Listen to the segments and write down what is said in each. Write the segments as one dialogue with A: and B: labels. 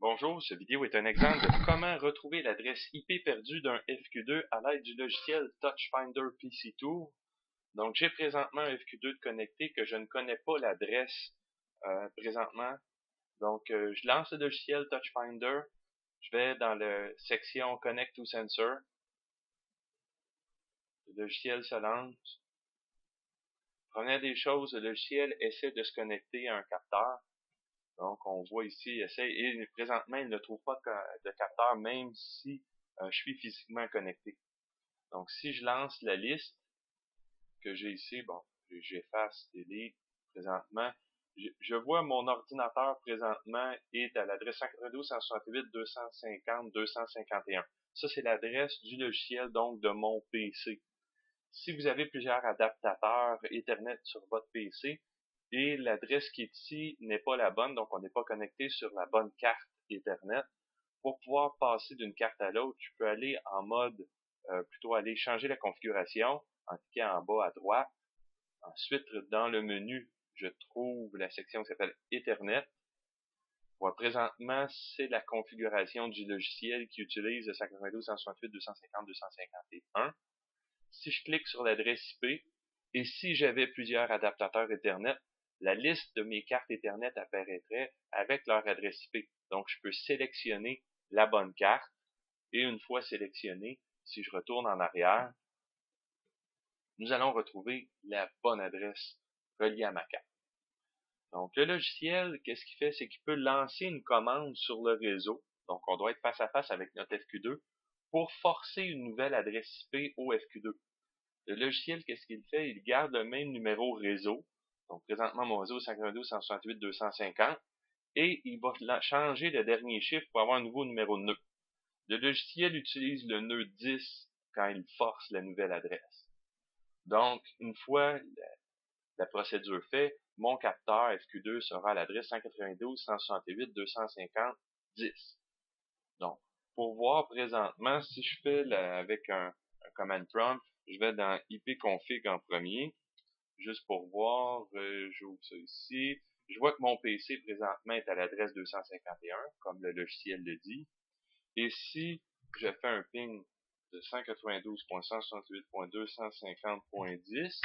A: Bonjour, cette vidéo est un exemple de comment retrouver l'adresse IP perdue d'un FQ2 à l'aide du logiciel Touchfinder PC Tour. Donc, j'ai présentement un FQ2 de connecté que je ne connais pas l'adresse présentement. Donc, je lance le logiciel Touchfinder. Je vais dans la section Connect to Sensor. Le logiciel se lance. Première des choses, le logiciel essaie de se connecter à un capteur. Donc, on voit ici, il essaie, et présentement, il ne trouve pas de capteur, même si je suis physiquement connecté. Donc, si je lance la liste que j'ai ici, bon, j'efface, delete, présentement, je vois mon ordinateur présentement est à l'adresse 192.168.250.251. Ça, c'est l'adresse du logiciel, donc, de mon PC. Si vous avez plusieurs adaptateurs Ethernet sur votre PC, et l'adresse qui est ici n'est pas la bonne, donc on n'est pas connecté sur la bonne carte Ethernet. Pour pouvoir passer d'une carte à l'autre, je peux aller en mode, plutôt aller changer la configuration en cliquant en bas à droite. Ensuite, dans le menu, je trouve la section qui s'appelle Ethernet. Voilà, présentement, c'est la configuration du logiciel qui utilise le 192.168.250.251. Si je clique sur l'adresse IP, et si j'avais plusieurs adaptateurs Ethernet, la liste de mes cartes Ethernet apparaîtrait avec leur adresse IP. Donc, je peux sélectionner la bonne carte, et une fois sélectionnée, si je retourne en arrière, nous allons retrouver la bonne adresse reliée à ma carte. Donc, le logiciel, qu'est-ce qu'il fait? C'est qu'il peut lancer une commande sur le réseau. Donc, on doit être face à face avec notre FQ2 pour forcer une nouvelle adresse IP au FQ2. Le logiciel, qu'est-ce qu'il fait? Il garde le même numéro réseau. Donc, présentement, mon réseau est 192.168.250. Et il va changer le dernier chiffre pour avoir un nouveau numéro de nœud. Le logiciel utilise le nœud 10 quand il force la nouvelle adresse. Donc, une fois la procédure faite, mon capteur FQ2 sera à l'adresse 192.168.250.10. Donc, pour voir présentement, si je fais avec un command prompt, je vais dans ipconfig en premier, juste pour voir, j'ouvre ça ici. Je vois que mon PC présentement est à l'adresse 251, comme le logiciel le dit. Et si je fais un ping de 192.168.250.10,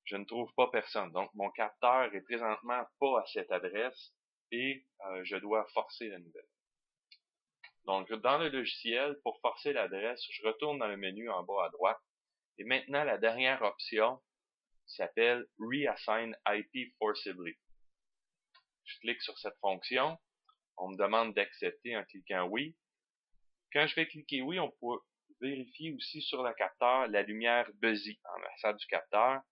A: je ne trouve pas personne. Donc, mon capteur est présentement pas à cette adresse et je dois forcer la nouvelle. Donc, dans le logiciel, pour forcer l'adresse, je retourne dans le menu en bas à droite. Et maintenant, la dernière option s'appelle Reassign IP Forcibly. Je clique sur cette fonction. On me demande d'accepter en cliquant oui. Quand je vais cliquer oui, on peut vérifier aussi sur le capteur la lumière buzzy en façade du capteur.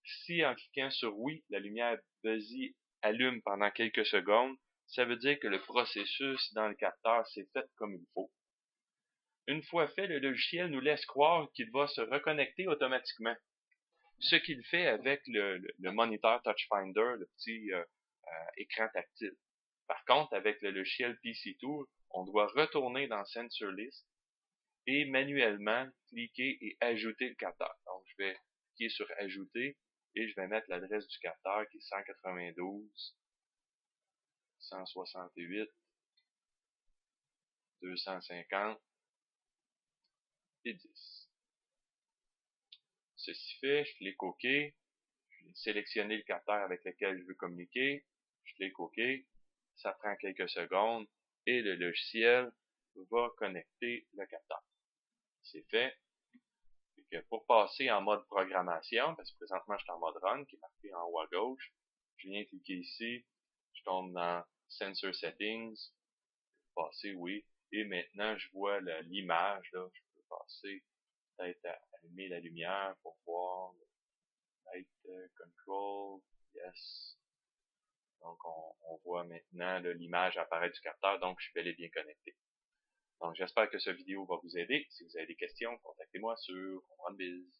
A: Si en cliquant sur oui, la lumière buzzy allume pendant quelques secondes, ça veut dire que le processus dans le capteur s'est fait comme il faut. Une fois fait, le logiciel nous laisse croire qu'il va se reconnecter automatiquement. Ce qu'il fait avec le moniteur Touchfinder, le petit écran tactile. Par contre, avec le logiciel PC Tool, on doit retourner dans Sensor List et manuellement cliquer et ajouter le capteur. Donc, je vais cliquer sur Ajouter et je vais mettre l'adresse du capteur qui est 192 168 250 et 10. Ceci fait, je clique OK, je vais sélectionner le capteur avec lequel je veux communiquer, je clique OK, ça prend quelques secondes et le logiciel va connecter le capteur. C'est fait. Et que pour passer en mode programmation, parce que présentement je suis en mode run, qui est marqué en haut à gauche, je viens cliquer ici, je tombe dans Sensor Settings, passer oui, et maintenant je vois l'image, là, je peux passer, peut-être à allumer la lumière pour voir, Light Control, yes. Donc on voit maintenant l'image apparaître du capteur, donc je suis bel et bien connecté. Donc j'espère que cette vidéo va vous aider. Si vous avez des questions, contactez-moi sur OneBiz.